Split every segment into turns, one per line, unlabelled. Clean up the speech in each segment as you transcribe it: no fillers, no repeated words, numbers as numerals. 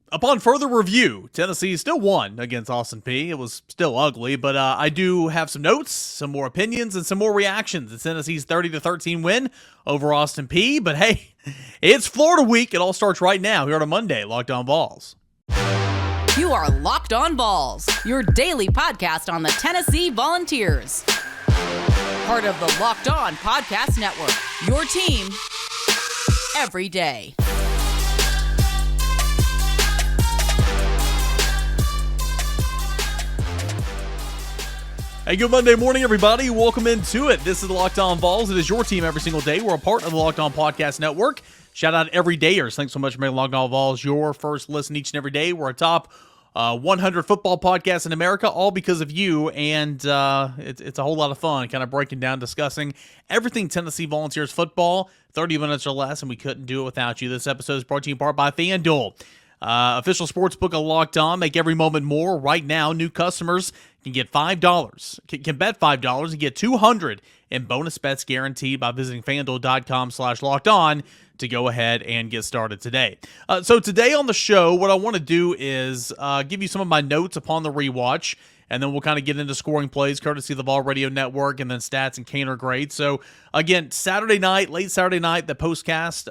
Upon further review, Tennessee still won against Austin Peay. It was still ugly, but I do have some notes, some more opinions, and some more reactions to Tennessee's 30-13 win over Austin Peay. But hey, it's Florida week. It all starts right now here on a Monday, Locked On Vols.
You are Locked On Vols, your daily podcast on the Tennessee Volunteers. Part of the Locked On Podcast Network, your team every day.
Hey, good Monday morning, everybody. Welcome into it. This is the Locked On Vols. It is your team every single day. We're a part of the Locked On Podcast Network. Shout out everydayers. Thanks so much for making Locked On Vols your first listen each and every day. We're a top 100 football podcast in America, all because of you, and it's a whole lot of fun kind of breaking down, discussing everything Tennessee Volunteers football, 30 minutes or less, and we couldn't do it without you. This episode is brought to you in part by FanDuel. Official sportsbook of Locked On. Make every moment more. Right now, new customers can get $5. Can bet $5 and get $200 in bonus bets guaranteed by visiting FanDuel.com/LockedOn to go ahead and get started today. So today on the show, what I want to do is give you some of my notes upon the rewatch, and then we'll kind of get into scoring plays, courtesy of the Vol Radio Network, and then stats and Caner grades. So again, Saturday night, late Saturday night, the postcast,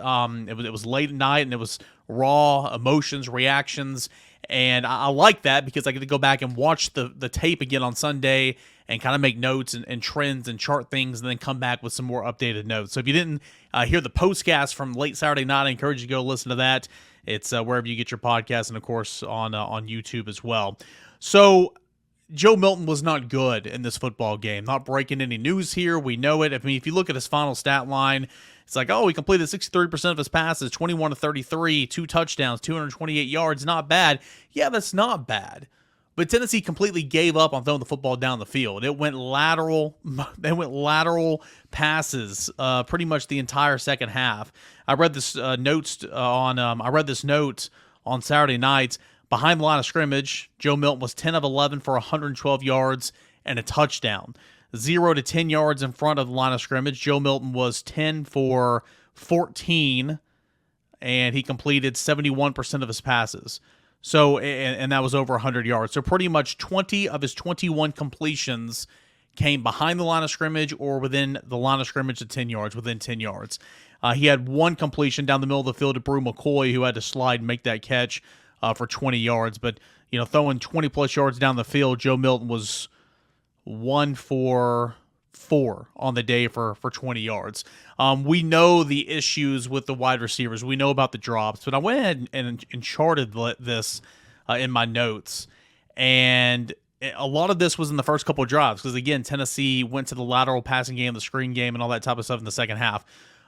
it was late at night, and it was raw emotions, reactions, and I like that because I get to go back and watch the tape again on Sunday and kind of make notes and trends and chart things, and then come back with some more updated notes. So if you didn't hear the postcast from late Saturday night, I encourage you to go listen to that. It's wherever you get your podcast, and of course on YouTube as well. So Joe Milton was not good in this football game. Not breaking any news here. We know it. I mean, if you look at his final stat line, it's like, oh, he completed 63% of his passes, 21 to 33, 2 touchdowns, 228 yards. Not bad. Yeah, that's not bad. But Tennessee completely gave up on throwing the football down the field. It went lateral. They went lateral passes pretty much the entire second half. I read this note on Saturday night. Behind the line of scrimmage, Joe Milton was 10 of 11 for 112 yards and a touchdown. 0 to 10 yards in front of the line of scrimmage, Joe Milton was 10 for 14, and he completed 71% of his passes. So, and that was over 100 yards. So pretty much 20 of his 21 completions came behind the line of scrimmage or within the line of scrimmage at 10 yards, within 10 yards. He had one completion down the middle of the field to Brew McCoy, who had to slide and make that catch for 20 yards. But, you know, throwing 20-plus yards down the field, Joe Milton was 1 for 4 on the day for 20 yards. We know the issues with the wide receivers. We know about the drops. But I went ahead and charted this in my notes. And a lot of this was in the first couple of drives because, again, Tennessee went to the lateral passing game, the screen game, and all that type of stuff in the second half.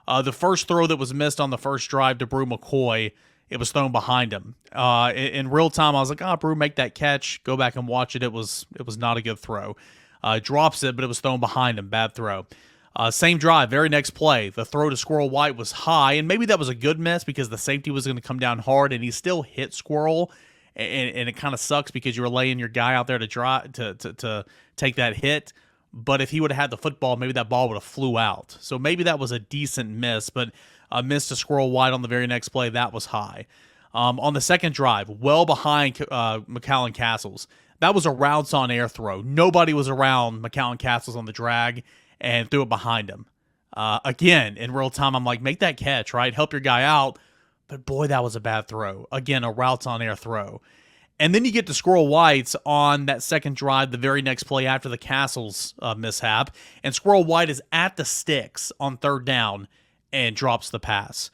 The first throw that was missed on the first drive to Brew McCoy, it was thrown behind him. In real time, I was like, Brew, make that catch. Go back and watch it. It was not a good throw. Drops it, but it was thrown behind him. Bad throw. Same drive, very next play. The throw to Squirrel White was high, and maybe that was a good miss because the safety was going to come down hard, and he still hit Squirrel, and it kind of sucks because you were laying your guy out there to take that hit. But if he would have had the football, maybe that ball would have flew out. So maybe that was a decent miss, but a miss to Squirrel White on the very next play, that was high. On the second drive, well behind McCallan Castles, that was a routes on air throw. Nobody was around McCallan Castles on the drag and threw it behind him. Again, in real time, I'm like, make that catch, right? Help your guy out. But boy, that was a bad throw. Again, a routes on air throw. And then you get to Squirrel White's on that second drive, the very next play after the Castles mishap. And Squirrel White is at the sticks on third down and drops the pass.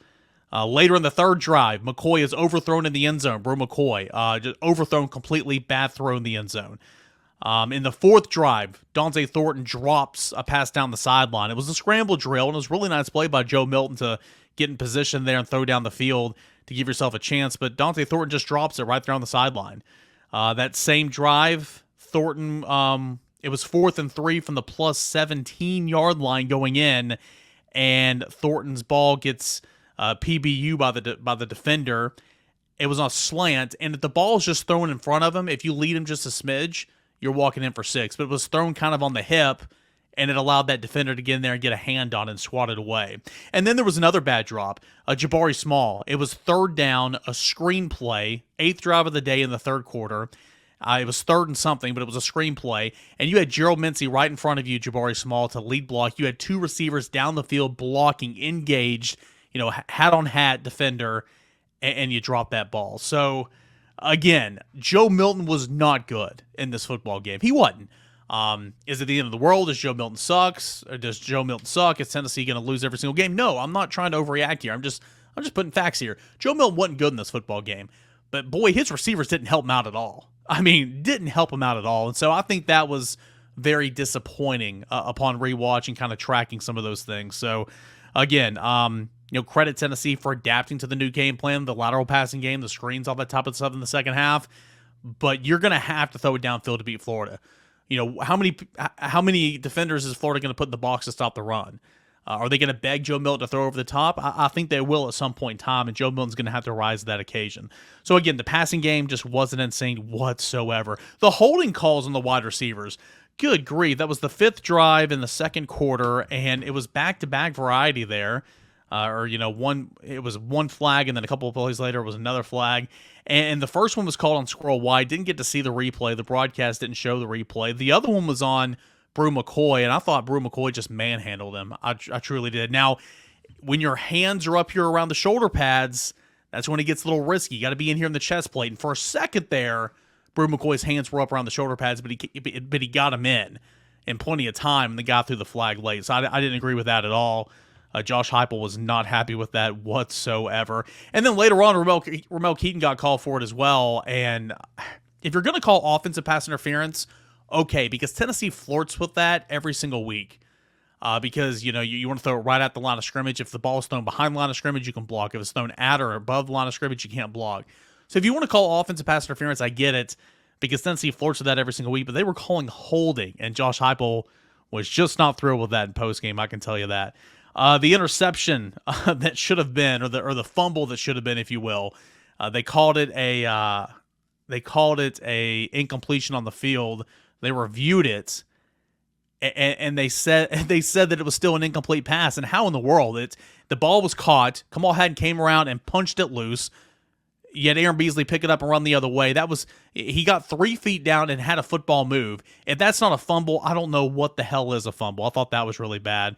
Later in the third drive, McCoy is overthrown in the end zone. Brew McCoy, just overthrown completely, bad throw in the end zone. In the fourth drive, Dante Thornton drops a pass down the sideline. It was a scramble drill, and it was a really nice play by Joe Milton to get in position there and throw down the field to give yourself a chance. But Dante Thornton just drops it right there on the sideline. That same drive, Thornton, it was 4th and 3 from the plus 17-yard line going in, and Thornton's ball gets PBU by the defender. It was on a slant, and if the ball is just thrown in front of him, if you lead him just a smidge, you're walking in for 6. But it was thrown kind of on the hip, and it allowed that defender to get in there and get a hand on it and swat it away. And then there was another bad drop, Jabari Small. It was third down, a screenplay, 8th drive of the day in the third quarter. It was third and something, but it was a screenplay. And you had Gerald Mincey right in front of you, Jabari Small, to lead block. You had two receivers down the field blocking, engaged, hat-on-hat defender, and you dropped that ball. So, again, Joe Milton was not good in this football game. He wasn't. Is it the end of the world? Does Joe Milton sucks? Or does Joe Milton suck? Is Tennessee going to lose every single game? No, I'm not trying to overreact here. I'm just putting facts here. Joe Milton wasn't good in this football game. But, boy, his receivers didn't help him out at all. Didn't help him out at all. And so I think that was very disappointing upon rewatch and kind of tracking some of those things. So, again, credit Tennessee for adapting to the new game plan, the lateral passing game, the screens, all that type of stuff in the second half. But you're going to have to throw it downfield to beat Florida. How many defenders is Florida going to put in the box to stop the run? Are they going to beg Joe Milton to throw over the top? I think they will at some point in time, and Joe Milton's going to have to rise to that occasion. So, again, the passing game just wasn't insane whatsoever. The holding calls on the wide receivers, good grief. That was the 5th drive in the second quarter, and it was back-to-back variety there. It was one flag, and then a couple of plays later it was another flag. And the first one was called on Squirrel White. Didn't get to see the replay. The broadcast didn't show the replay. The other one was on Brew McCoy, and I thought Brew McCoy just manhandled him. I truly did. Now, when your hands are up here around the shoulder pads, that's when it gets a little risky. You got to be in here in the chest plate. And for a second there, Brew McCoy's hands were up around the shoulder pads, but he got him in plenty of time, and the guy threw the flag late. So I didn't agree with that at all. Josh Heupel was not happy with that whatsoever. And then later on, Ramel Keyton got called for it as well. And if you're going to call offensive pass interference, okay, because Tennessee flirts with that every single week. Because, you want to throw it right at the line of scrimmage. If the ball is thrown behind the line of scrimmage, you can block. If it's thrown at or above the line of scrimmage, you can't block. So if you want to call offensive pass interference, I get it, because Tennessee flirts with that every single week. But they were calling holding, and Josh Heupel was just not thrilled with that in postgame, I can tell you that. The interception that should have been, or the fumble that should have been, if you will, they called it a incompletion on the field. They reviewed it, and they said that it was still an incomplete pass. And how in the world? The ball was caught. Kamal Hadden came around and punched it loose. You had Aaron Beasley pick it up and run the other way. He got 3 feet down and had a football move. If that's not a fumble, I don't know what the hell is a fumble. I thought that was really bad.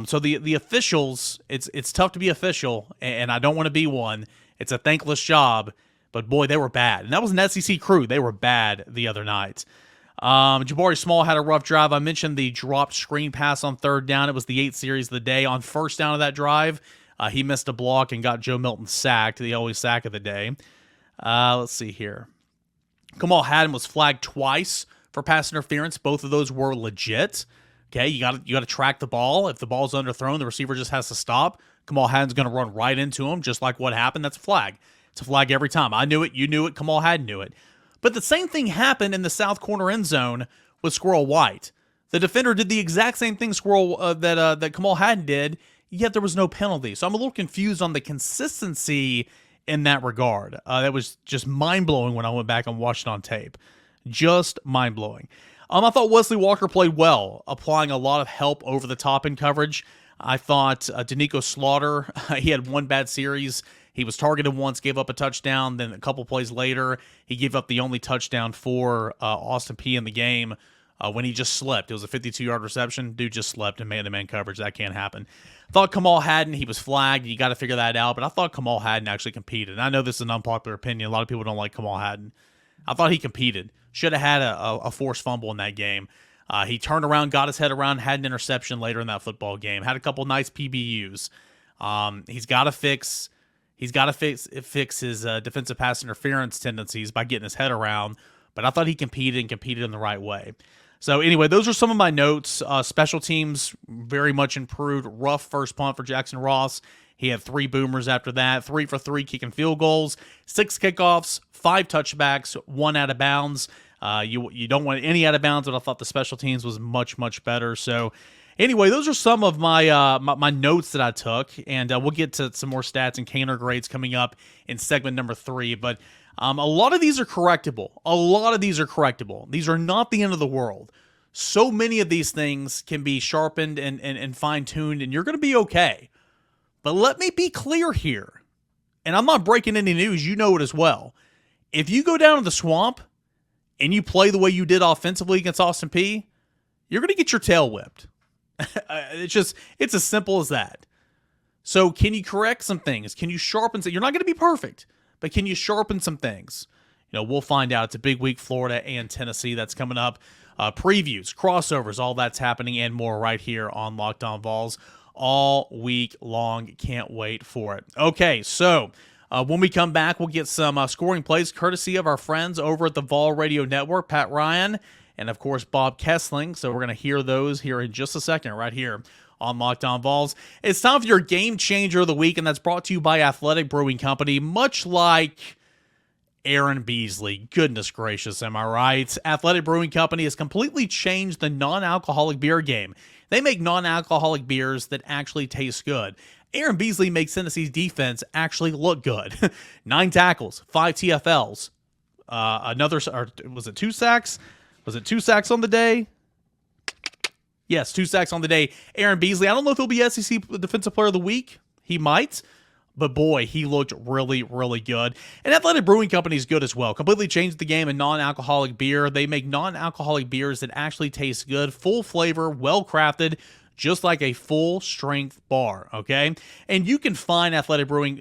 So the officials, it's tough to be official, and I don't want to be one. It's a thankless job, but boy, they were bad. And that was an SEC crew. They were bad the other night. Jabari Small had a rough drive. I mentioned the dropped screen pass on third down. It was the 8th series of the day. On first down of that drive, he missed a block and got Joe Milton sacked, the only sack of the day. Let's see here. Kamal Hadden was flagged twice for pass interference. Both of those were legit. Okay, you got to track the ball. If the ball's underthrown, the receiver just has to stop. Kamal Hadden's going to run right into him, just like what happened. That's a flag. It's a flag every time. I knew it. You knew it. Kamal Hadden knew it. But the same thing happened in the south corner end zone with Squirrel White. The defender did the exact same thing that Kamal Hadden did, yet there was no penalty. So I'm a little confused on the consistency in that regard. That was just mind-blowing when I went back and watched it on tape. Just mind-blowing. I thought Wesley Walker played well, applying a lot of help over the top in coverage. I thought Danico Slaughter, he had one bad series. He was targeted once, gave up a touchdown. Then a couple plays later, he gave up the only touchdown for Austin Peay in the game when he just slept. It was a 52-yard reception. Dude just slept in man-to-man coverage. That can't happen. Thought Kamal Hadden, he was flagged. You got to figure that out. But I thought Kamal Hadden actually competed. And I know this is an unpopular opinion. A lot of people don't like Kamal Hadden. I thought he competed. Should have had a forced fumble in that game. He turned around, got his head around, had an interception later in that football game. Had a couple nice PBUs. He's got to fix his defensive pass interference tendencies by getting his head around. But I thought he competed in the right way. So anyway, those are some of my notes. Special teams very much improved. Rough first punt for Jackson Ross. He had 3 boomers after that, 3 for 3 kicking field goals, 6 kickoffs, 5 touchbacks, 1 out of bounds. You don't want any out of bounds, but I thought the special teams was much, much better. So anyway, those are some of my my notes that I took, and we'll get to some more stats and Caner grades coming up in segment number 3. But a lot of these are correctable. These are not the end of the world. So many of these things can be sharpened and fine-tuned, and you're going to be okay. But let me be clear here, and I'm not breaking any news. You know it as well. If you go down to the swamp and you play the way you did offensively against Austin Peay, you're going to get your tail whipped. It's as simple as that. So can you correct some things? Can you sharpen some? You're not going to be perfect, but can you sharpen some things? We'll find out. It's a big week, Florida and Tennessee. That's coming up. Previews, crossovers, all that's happening and more right here on Locked On Vols all week long. Can't wait for it. Okay, so when we come back, we'll get some scoring plays courtesy of our friends over at the Vol Radio Network, Pat Ryan, and of course, Bob Kessling. So we're going to hear those here in just a second right here on Locked On Vols. It's time for your game changer of the week, and that's brought to you by Athletic Brewing Company, much like Aaron Beasley. Goodness gracious, am I right? Athletic Brewing Company has completely changed the non-alcoholic beer game. They make non-alcoholic beers that actually taste good. Aaron Beasley makes Tennessee's defense actually look good. 9 tackles, 5 TFLs. Was it 2 sacks? Was it 2 sacks on the day? Yes, 2 sacks on the day. Aaron Beasley, I don't know if he'll be SEC Defensive Player of the Week. He might. But boy, he looked really, really good. And Athletic Brewing Company is good as well. Completely changed the game in non-alcoholic beer. They make non-alcoholic beers that actually taste good, full flavor, well-crafted, just like a full-strength bar, okay? And you can find Athletic Brewing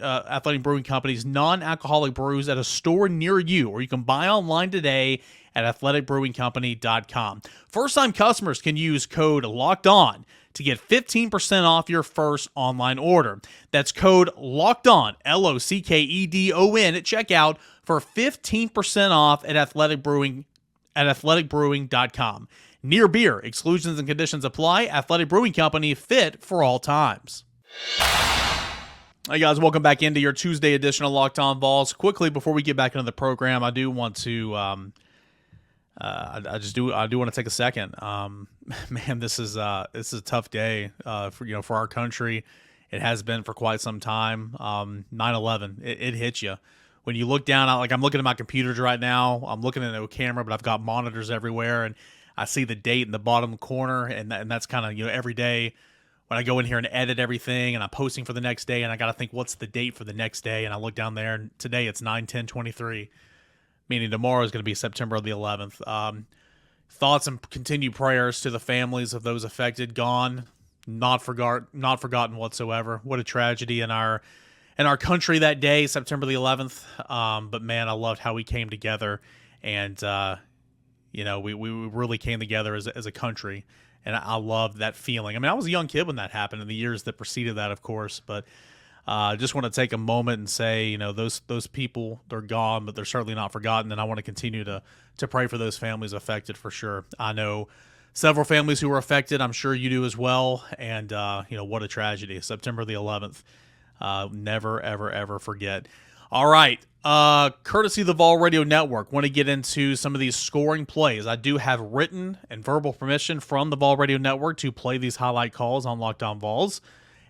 Company's non-alcoholic brews at a store near you, or you can buy online today at athleticbrewingcompany.com. First-time customers can use code LOCKEDON to get 15% off your first online order. That's code LOCKEDON, LOCKEDON at checkout for 15% off at athleticbrewing.com. Near beer, exclusions and conditions apply. Athletic Brewing Company, fit for all times. Hey guys, welcome back into your Tuesday edition of Locked On Vols. Quickly, before we get back into the program, I do want to I do want to take a second. Man, this is a tough day for our country. It has been for quite some time. 9/11, it hits you when you look down. I'm looking at my computers right now. I'm looking at a camera, but I've got monitors everywhere, and I see the date in the bottom corner, and that's kind of every day when I go in here and edit everything, and I'm posting for the next day, and I got to think what's the date for the next day, and I look down there, and today it's 9/10/23. Meaning tomorrow is going to be September the 11th. Thoughts and continued prayers to the families of those affected. Gone, not forgotten whatsoever. What a tragedy in our country that day, September the 11th. But man, I loved how we came together, and we really came together as a country, and I loved that feeling. I mean, I was a young kid when that happened, in the years that preceded that, of course, but. Just want to take a moment and say, those people, they're gone, but they're certainly not forgotten. And I want to continue to pray for those families affected for sure. I know several families who were affected. I'm sure you do as well. And, what a tragedy. September the 11th. Never, ever, ever forget. All right. Courtesy of the Vol Radio Network, want to get into some of these scoring plays. I do have written and verbal permission from the Vol Radio Network to play these highlight calls on Locked On Vols.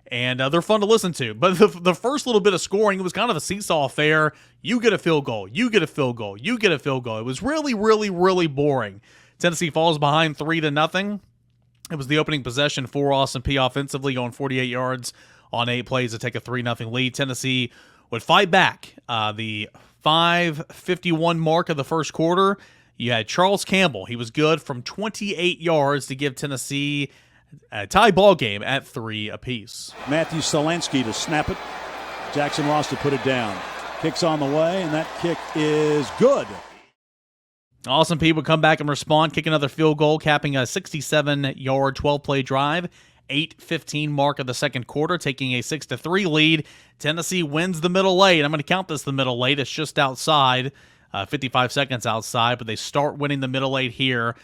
And they're fun to listen to. But the first little bit of scoring, it was kind of a seesaw affair. You get a field goal. You get a field goal. You get a field goal. It was really, really, really boring. Tennessee falls behind 3-0. It was the opening possession for Austin Peay offensively, going 48 yards on 8 plays to take a 3-0 lead. Tennessee would fight back. The 5:51 mark of the first quarter, you had Charles Campbell. He was good from 28 yards to give Tennessee a tie ball game at 3 apiece.
Matthew Solansky to snap it. Jackson Ross to put it down. Kick's on the way, and that kick is good.
Austin Peay would come back and respond, kick another field goal, capping a 67-yard, 12-play drive. 8:15 mark of the second quarter, taking a 6-3 lead. Tennessee wins the middle late. I'm going to count this the middle late. It's just outside, 55 seconds outside, but they start winning the middle late here.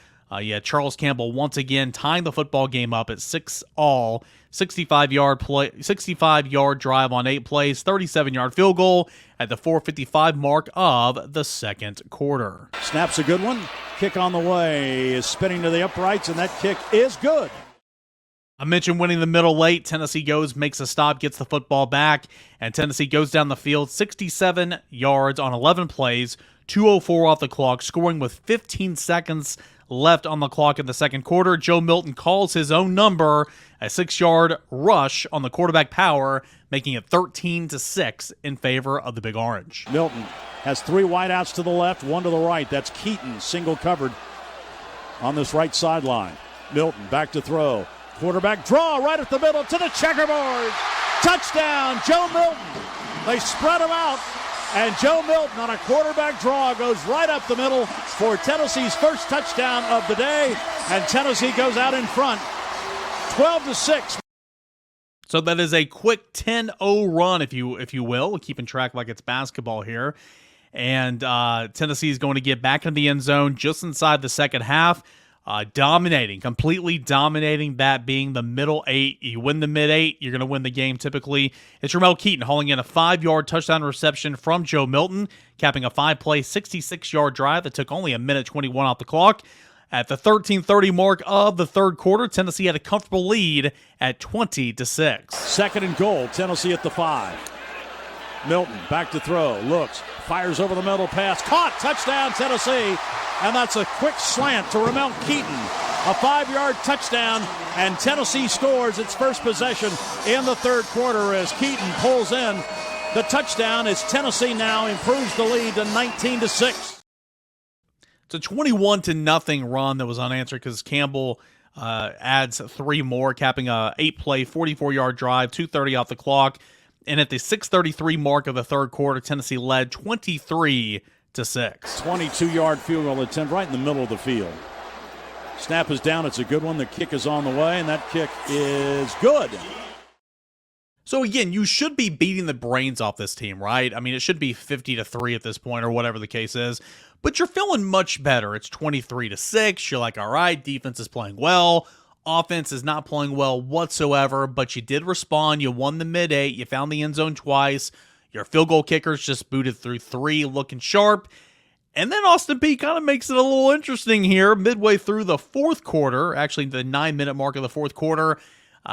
Charles Campbell once again tying the football game up at 6-all. 65-yard drive on 8 plays, 37-yard field goal at the 4:55 mark of the second quarter.
Snap's a good one. Kick on the way is spinning to the uprights, and that kick is good.
I mentioned winning the middle late. Tennessee makes a stop, gets the football back, and Tennessee goes down the field 67 yards on 11 plays, 2:04 off the clock, scoring with 15 seconds left on the clock in the second quarter. Joe Milton calls his own number, a 6-yard rush on the quarterback power, making it 13-6 in favor of the Big Orange.
Milton has 3 wideouts to the left, 1 to the right. That's Keyton, single covered on this right sideline. Milton back to throw. Quarterback draw right at the middle to the checkerboard. Touchdown, Joe Milton. They spread him out, and Joe Milton on a quarterback draw goes right up the middle for Tennessee's first touchdown of the day, and Tennessee goes out in front, 12-6.
So that is a quick 10-0 run, if you will, keeping track like it's basketball here. And Tennessee is going to get back in the end zone just inside the second half. Completely dominating, that being the middle 8. You win the mid 8, you're going to win the game typically. It's Ramel Keyton hauling in a 5-yard touchdown reception from Joe Milton, capping a 5-play, 66-yard drive that took only a minute 21 off the clock. At the 13:30 mark of the third quarter, Tennessee had a comfortable lead at 20-6.
Second and goal, Tennessee at the 5. Milton back to throw, looks, fires over the middle, pass, caught, touchdown Tennessee. And that's a quick slant to Ramel Keyton. A 5-yard touchdown, and Tennessee scores its first possession in the third quarter as Keyton pulls in the touchdown as Tennessee now improves the lead to 19-6.
It's a 21-0 run that was unanswered because Campbell adds 3 more, capping a 8-play, 44-yard drive, 2:30 off the clock. And at the 6:33 mark of the third quarter, Tennessee led 23-6.
22-yard field goal attempt right in the middle of the field. Snap is down. It's a good one. The kick is on the way, and that kick is good.
So again, you should be beating the brains off this team, right? I mean, it should be 50-3 at this point or whatever the case is. But you're feeling much better. It's 23-6. You're like, all right, defense is playing well. Offense is not playing well whatsoever, but you did respond. You won the mid 8. You found the end zone twice. Your field goal kickers just booted through 3, looking sharp. And then Austin Peay kind of makes it a little interesting here. Midway through the fourth quarter, actually the 9-minute mark of the fourth quarter,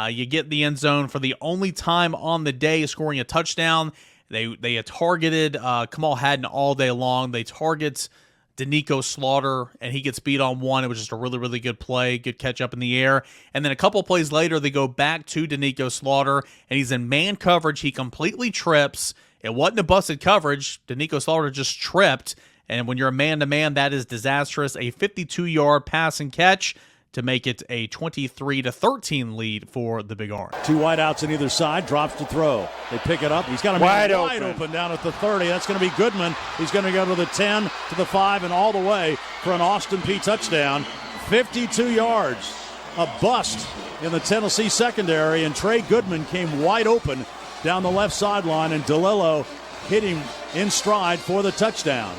you get the end zone for the only time on the day scoring a touchdown. They had targeted Kamal Haddon all day long. They target Danico Slaughter, and he gets beat on one. It was just a really, really good play, good catch up in the air. And then a couple plays later, they go back to Danico Slaughter, and he's in man coverage. He completely trips. It wasn't a busted coverage. Danico Slaughter just tripped. And when you're a man-to-man, that is disastrous. A 52-yard pass and catch to make it a 23-13 lead for the Big Orange.
2 wideouts on either side, drops to throw. They pick it up. He's got a man wide open down at the 30. That's going to be Goodman. He's going to go to the 10, to the 5, and all the way for an Austin Peay touchdown. 52 yards. A bust in the Tennessee secondary, and Trey Goodman came wide open down the left sideline, and DeLillo hit him in stride for the touchdown.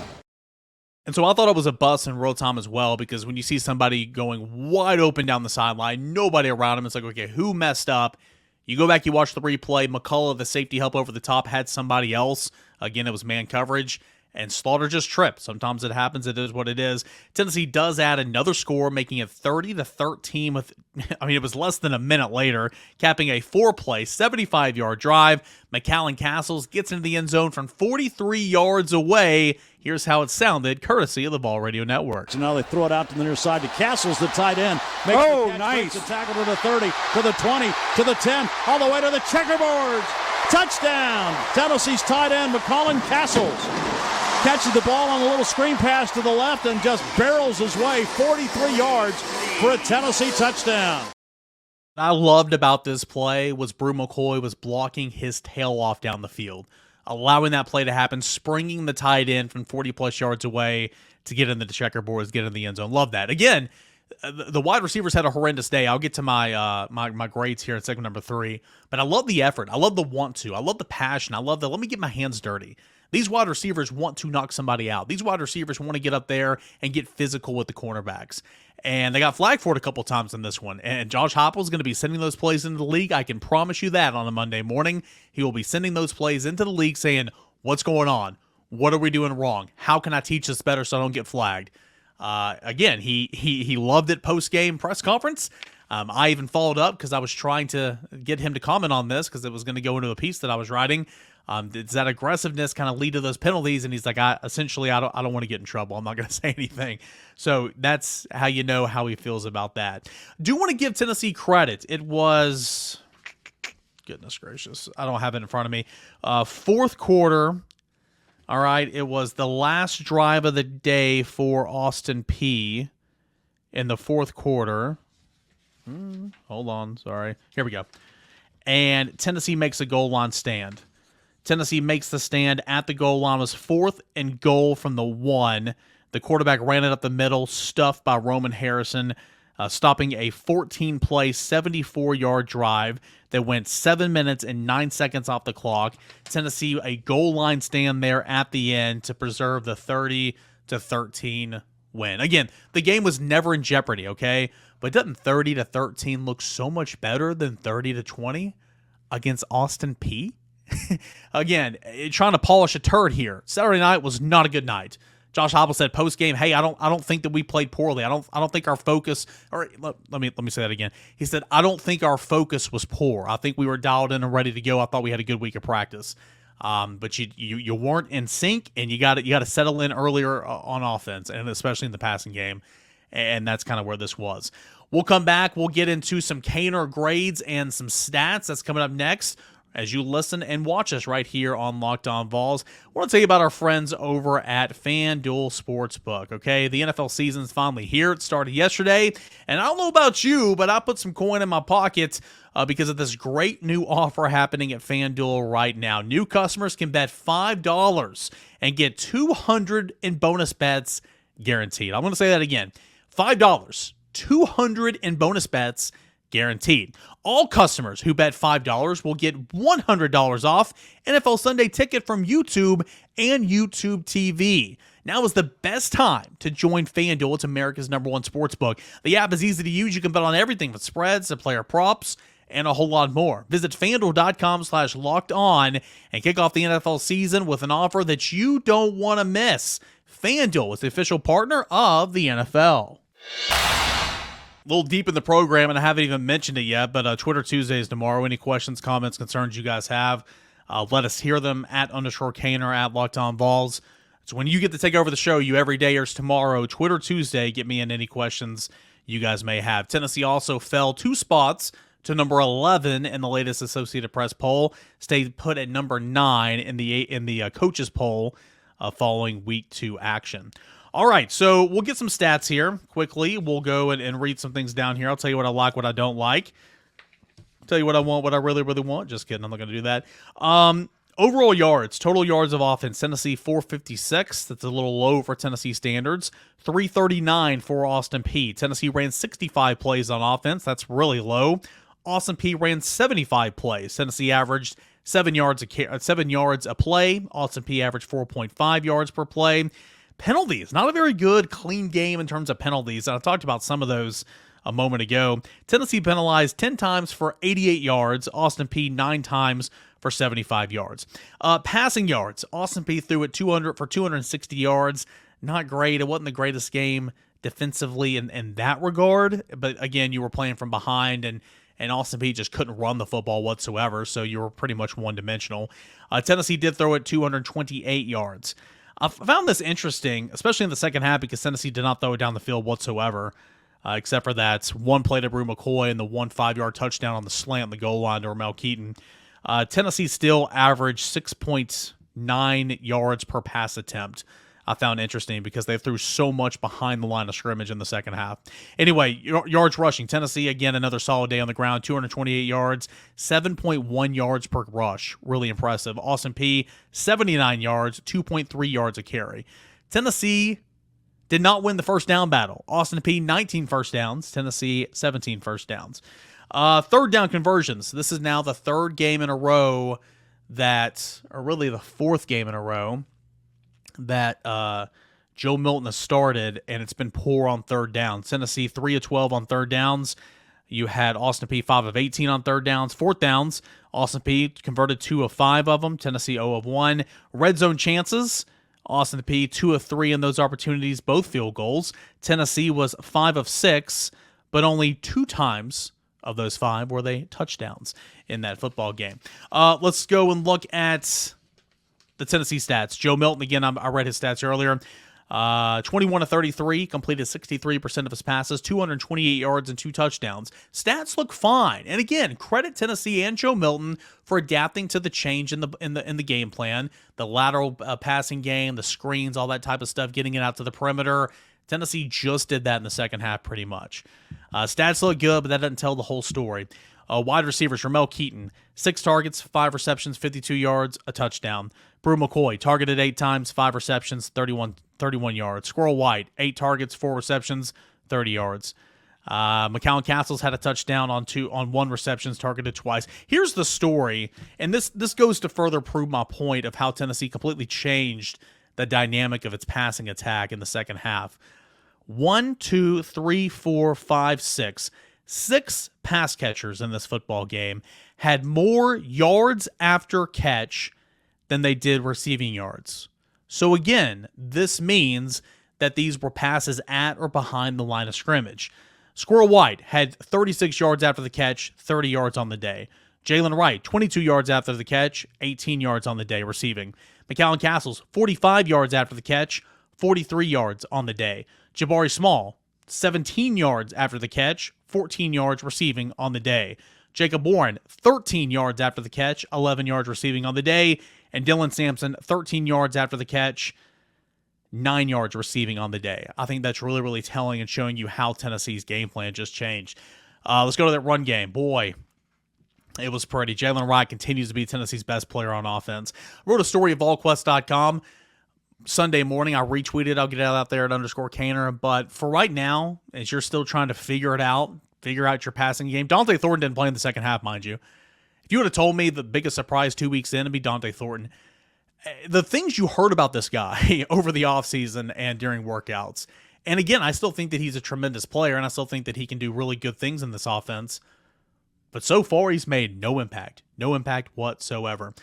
And so I thought it was a bust in real time as well, because when you see somebody going wide open down the sideline, nobody around him, it's like, okay, who messed up? You go back, you watch the replay. McCullough, the safety help over the top, had somebody else. Again, it was man coverage. And Slaughter just tripped. Sometimes it happens. It is what it is. Tennessee does add another score, making it 30-13 with, it was less than a minute later, capping a 4-play, 75-yard drive. McAllen Castles gets into the end zone from 43 yards away. Here's how it sounded, courtesy of the Ball Radio Network.
So now they throw it out to the near side to Castles, the tight end. Makes the catch, nice. Makes a tackle to the 30, to the 20, to the 10, all the way to the checkerboards. Touchdown! Tennessee's tight end, McAllen Castles. Catches the ball on a little screen pass to the left and just barrels his way 43 yards for a Tennessee touchdown.
What I loved about this play was Brew McCoy was blocking his tail off down the field, allowing that play to happen, springing the tight end from 40-plus yards away to get in the checkerboards, get in the end zone. Love that. Again, the wide receivers had a horrendous day. I'll get to my my grades here in segment number 3, but I love the effort. I love the want to. I love the passion. I love the let me get my hands dirty. These wide receivers want to knock somebody out. These wide receivers want to get up there and get physical with the cornerbacks. And they got flagged for it a couple times in this one. And Josh Heupel is going to be sending those plays into the league. I can promise you that on a Monday morning. He will be sending those plays into the league saying, what's going on? What are we doing wrong? How can I teach this better so I don't get flagged? Again, he loved it post-game press conference. I even followed up because I was trying to get him to comment on this because it was going to go into a piece that I was writing. Does that aggressiveness kind of lead to those penalties? And he's like, I don't want to get in trouble. I'm not going to say anything. So that's how you know how he feels about that. Do want to give Tennessee credit. It was, goodness gracious, I don't have it in front of me. Fourth quarter. All right, it was the last drive of the day for Austin Peay in the fourth quarter. Hold on, sorry. Here we go. And Tennessee makes a goal line stand. Tennessee makes the stand at the goal line. It was 4th and goal from the 1. The quarterback ran it up the middle, stuffed by Roman Harrison, stopping a 14-play, 74-yard drive that went 7 minutes and 9 seconds off the clock. Tennessee, a goal line stand there at the end to preserve the 30-13 win. Again, the game was never in jeopardy, okay? But doesn't 30-13 look so much better than 30-20 against Austin Peay? Again, trying to polish a turd here. Saturday night was not a good night. Josh Heupel said post game, "Hey, I don't think that we played poorly. I don't think our focus." Or let me say that again. He said, "I don't think our focus was poor. I think we were dialed in and ready to go. I thought we had a good week of practice. But you weren't in sync, and you got to settle in earlier on offense, and especially in the passing game." And that's kind of where this was. We'll come back. We'll get into some Caner grades and some stats. That's coming up next as you listen and watch us right here on Locked On Vols. I want to tell you about our friends over at FanDuel Sportsbook, okay? The NFL season's finally here. It started yesterday, and I don't know about you, but I put some coin in my pocket because of this great new offer happening at FanDuel right now. New customers can bet $5 and get $200 in bonus bets guaranteed. I'm going to say that again. $5, $200 in bonus bets guaranteed. All customers who bet $5 will get $100 off NFL Sunday Ticket from YouTube and YouTube TV. Now is the best time to join FanDuel. It's America's #1 sportsbook. The app is easy to use. You can bet on everything from spreads to player props and a whole lot more. Visit FanDuel.com/lockedon and kick off the NFL season with an offer that you don't want to miss. FanDuel is the official partner of the NFL. A little deep in the program, and I haven't even mentioned it yet, but Twitter Tuesday is tomorrow. Any questions, comments, concerns you guys have, let us hear them at _Caner at Locked On Vols. So when you get to take over the show, you every day is tomorrow. Twitter Tuesday, get me in any questions you guys may have. Tennessee also fell 2 spots to number 11 in the latest Associated Press poll. Stayed put at number 9 in the coaches poll following week 2 action. All right, so we'll get some stats here quickly. We'll go and read some things down here. I'll tell you what I like, what I don't like. Tell you what I want, what I really, really want. Just kidding, I'm not going to do that. Overall yards, total yards of offense, Tennessee 456. That's a little low for Tennessee standards. 339 for Austin Peay. Tennessee ran 65 plays on offense. That's really low. Austin Peay ran 75 plays. Tennessee averaged 7 yards a play. Austin Peay averaged 4.5 yards per play. Penalties, not a very good, clean game in terms of penalties. And I talked about some of those a moment ago. Tennessee penalized 10 times for 88 yards. Austin Peay 9 times for 75 yards. Passing yards, Austin Peay threw it 260 yards. Not great. It wasn't the greatest game defensively in that regard. But again, you were playing from behind, and Austin Peay just couldn't run the football whatsoever, so you were pretty much one-dimensional. Tennessee did throw it 228 yards. I found this interesting, especially in the second half, because Tennessee did not throw it down the field whatsoever, except for that one play to Brew McCoy and the 1 5-yard touchdown on the slant on the goal line to Ramel Keyton. Tennessee still averaged 6.9 yards per pass attempt. I found interesting because they threw so much behind the line of scrimmage in the second half. Anyway, yards rushing. Tennessee, again, another solid day on the ground, 228 yards, 7.1 yards per rush. Really impressive. Austin Peay, 79 yards, 2.3 yards a carry. Tennessee did not win the first down battle. Austin Peay, 19 first downs. Tennessee, 17 first downs. Third down conversions. This is now the third game in a row or really the fourth game in a row, that Joe Milton has started, and it's been poor on third down. Tennessee 3 of 12 on third downs. You had Austin Peay 5 of 18 on third downs. Fourth downs, Austin Peay converted 2 of 5 of them. Tennessee 0 of 1. Red zone chances, Austin Peay 2 of 3 in those opportunities, both field goals. Tennessee was 5 of 6, but only 2 times of those 5 were they touchdowns in that football game. Let's go and look at the Tennessee stats. Joe Milton, again, I read his stats earlier. 21 to 33, completed 63% of his passes, 228 yards and 2 touchdowns. Stats look fine. And again, credit Tennessee and Joe Milton for adapting to the change in the game plan, the lateral passing game, the screens, all that type of stuff, getting it out to the perimeter. Tennessee just did that in the second half pretty much. Stats look good, but that doesn't tell the whole story. Wide receivers, Ramel Keyton, 6 targets, 5 receptions, 52 yards, a touchdown. Brew McCoy, targeted 8 times, 5 receptions, 31 yards. Squirrel White, 8 targets, 4 receptions, 30 yards. McCown Castles had a touchdown on 1 receptions, targeted twice. Here's the story, and this goes to further prove my point of how Tennessee completely changed the dynamic of its passing attack in the second half. 1, 2, 3, 4, 5, 6. 6 pass catchers in this football game had more yards after catch than they did receiving yards. So again, this means that these were passes at or behind the line of scrimmage. Squirrel White had 36 yards after the catch, 30 yards on the day. Jalen Wright, 22 yards after the catch, 18 yards on the day receiving. McCown Castles, 45 yards after the catch, 43 yards on the day. Jabari Small, 17 yards after the catch, 14 yards receiving on the day. Jacob Warren, 13 yards after the catch, 11 yards receiving on the day. And Dylan Sampson, 13 yards after the catch, 9 yards receiving on the day. I think that's really, really telling and showing you how Tennessee's game plan just changed. Let's go to that run game. Boy, it was pretty. Jalen Wright continues to be Tennessee's best player on offense. I wrote a story at volquest.com Sunday morning. I retweeted. I'll get it out there at _Caner. But for right now, as you're still trying to figure out your passing game, Dante Thornton didn't play in the second half, mind you. If you would have told me the biggest surprise 2 weeks in would be Dante Thornton, the things you heard about this guy over the offseason and during workouts, and again, I still think that he's a tremendous player, and I still think that he can do really good things in this offense, but so far he's made no impact whatsoever.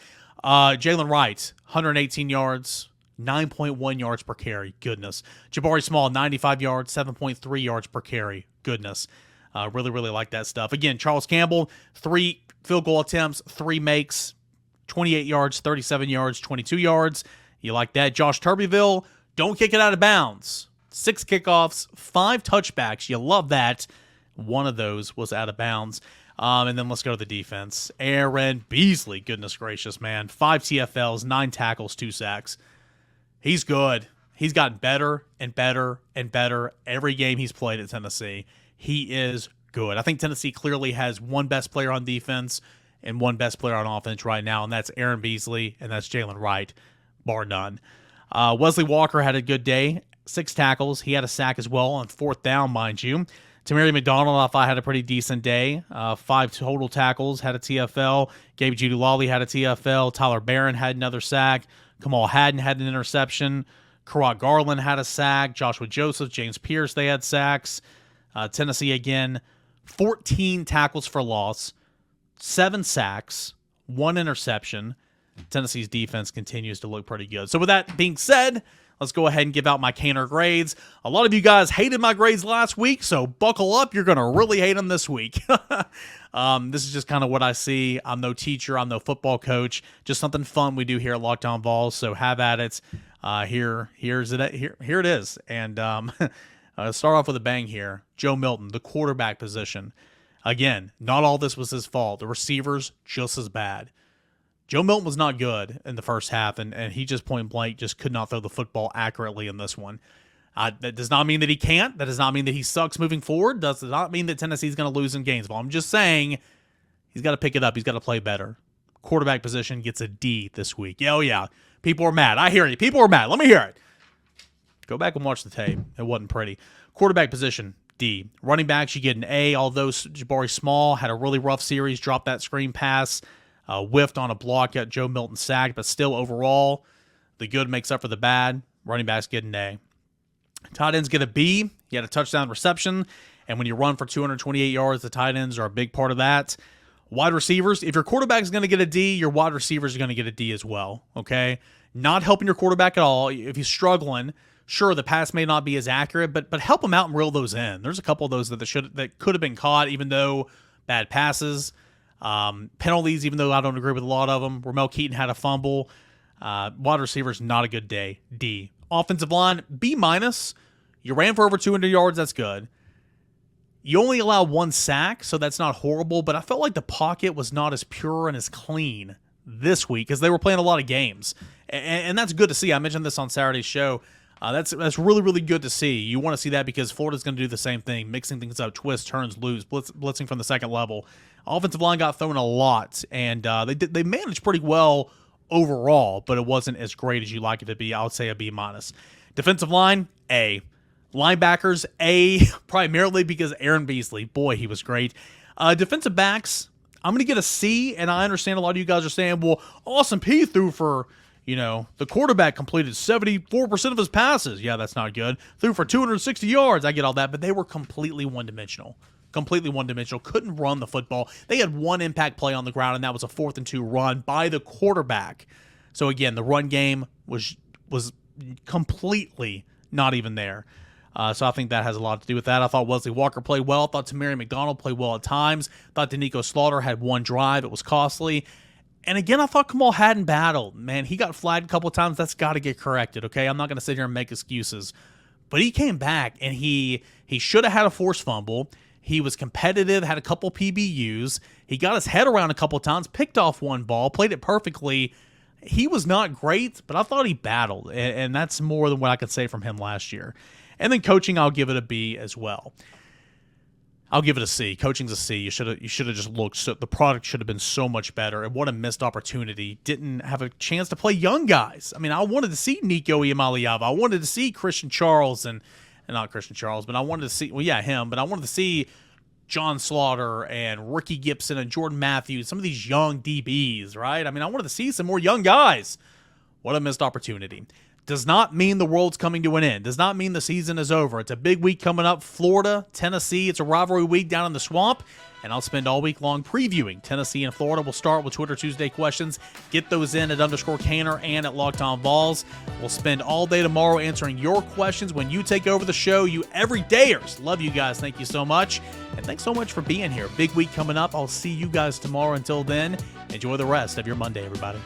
Jalen Wright, 118 yards, 9.1 yards per carry, goodness. Jabari Small, 95 yards, 7.3 yards per carry, goodness. Really, really like that stuff. Again, Charles Campbell, 3 field goal attempts, 3 makes, 28 yards, 37 yards, 22 yards. You like that. Josh Turbeville, don't kick it out of bounds. 6 kickoffs, 5 touchbacks. You love that. One of those was out of bounds. And then let's go to the defense. Aaron Beasley, goodness gracious, man. 5 TFLs, 9 tackles, 2 sacks. He's good. He's gotten better and better and better every game he's played at Tennessee. He is good. I think Tennessee clearly has one best player on defense and one best player on offense right now, and that's Aaron Beasley, and that's Jalen Wright, bar none. Wesley Walker had a good day, 6 tackles. He had a sack as well on 4th down, mind you. Tamari McDonald, I thought, had a pretty decent day. 5 total tackles, had a TFL. Gabe Judulali had a TFL. Tyler Barron had another sack. Kamal Haddon had an interception. Karot Garland had a sack. Joshua Joseph, James Pierce, they had sacks. Tennessee, again, 14 tackles for loss, 7 sacks, 1 interception. Tennessee's defense continues to look pretty good. So with that being said, let's go ahead and give out my Caner grades. A lot of you guys hated my grades last week, so buckle up. You're going to really hate them this week. This is just kind of what I see. I'm no teacher. I'm no football coach. Just something fun we do here at Locked On Vols, so have at it. Here it is. And start off with a bang here. Joe Milton, the quarterback position. Again, not all this was his fault. The receivers, just as bad. Joe Milton was not good in the first half, and he just point blank just could not throw the football accurately in this one. That does not mean that he can't. That does not mean that he sucks moving forward. Does not mean that Tennessee's going to lose in Gainesville. I'm just saying he's got to pick it up. He's got to play better. Quarterback position gets a D this week. Yeah, oh, yeah. People are mad. I hear you. People are mad. Let me hear it. Go back and watch the tape. It wasn't pretty. Quarterback position, D. Running backs, you get an A, although Jabari Small had a really rough series, dropped that screen pass, whiffed on a block, got Joe Milton sacked, but still overall, the good makes up for the bad. Running backs get an A. Tight ends get a B. He had a touchdown reception, and when you run for 228 yards, the tight ends are a big part of that. Wide receivers, if your quarterback is going to get a D, your wide receivers are going to get a D as well, okay? Not helping your quarterback at all. If he's struggling, sure, the pass may not be as accurate, but help him out and reel those in. There's a couple of those that could have been caught, even though bad passes. Penalties, even though I don't agree with a lot of them. Ramel Keyton had a fumble. Wide receivers, not a good day. D. Offensive line, B-. You ran for over 200 yards. That's good. You only allowed 1 sack, so that's not horrible, but I felt like the pocket was not as pure and as clean this week because they were playing a lot of games. And that's good to see. I mentioned this on Saturday's show. That's really, really good to see. You want to see that because Florida's going to do the same thing, mixing things up, twists, turns, loose, blitzing from the second level. Offensive line got thrown a lot, and they managed pretty well overall, but it wasn't as great as you like it to be. I would say a B-. Defensive line, A. Linebackers, A, primarily because Aaron Beasley, boy, he was great. Defensive backs, I'm going to get a C, and I understand a lot of you guys are saying, well, Austin Peay threw for, the quarterback completed 74% of his passes. Yeah, that's not good. Threw for 260 yards. I get all that, but they were completely one-dimensional. Couldn't run the football. They had 1 impact play on the ground, and that was a 4th and 2 run by the quarterback. So, again, the run game was completely not even there. So I think that has a lot to do with that. I thought Wesley Walker played well. I thought Tamari McDonald played well at times. I thought Danico Slaughter had 1 drive. It was costly. And again, I thought Kamal hadn't battled. Man, he got flagged a couple of times. That's got to get corrected, okay? I'm not going to sit here and make excuses. But he came back, and he should have had a forced fumble. He was competitive, had a couple PBUs. He got his head around a couple of times, picked off 1 ball, played it perfectly. He was not great, but I thought he battled, and that's more than what I could say from him last year. And then coaching, I'll give it a B as well. I'll give it a C. Coaching's a C. You should have just looked. So the product should have been so much better. And what a missed opportunity. Didn't have a chance to play young guys. I mean, I wanted to see Nico Iamaleava. I wanted to see Christian Charles and not Christian Charles, but I wanted to see him. But I wanted to see John Slaughter and Ricky Gibson and Jordan Matthews, some of these young DBs, right? I mean, I wanted to see some more young guys. What a missed opportunity. Does not mean the world's coming to an end. Does not mean the season is over. It's a big week coming up. Florida, Tennessee. It's a rivalry week down in the swamp. And I'll spend all week long previewing Tennessee and Florida. We'll start with Twitter Tuesday questions. Get those in at _Canner and at Locked On Vols. We'll spend all day tomorrow answering your questions when you take over the show. You everydayers. Love you guys. Thank you so much. And thanks so much for being here. Big week coming up. I'll see you guys tomorrow. Until then, enjoy the rest of your Monday, everybody.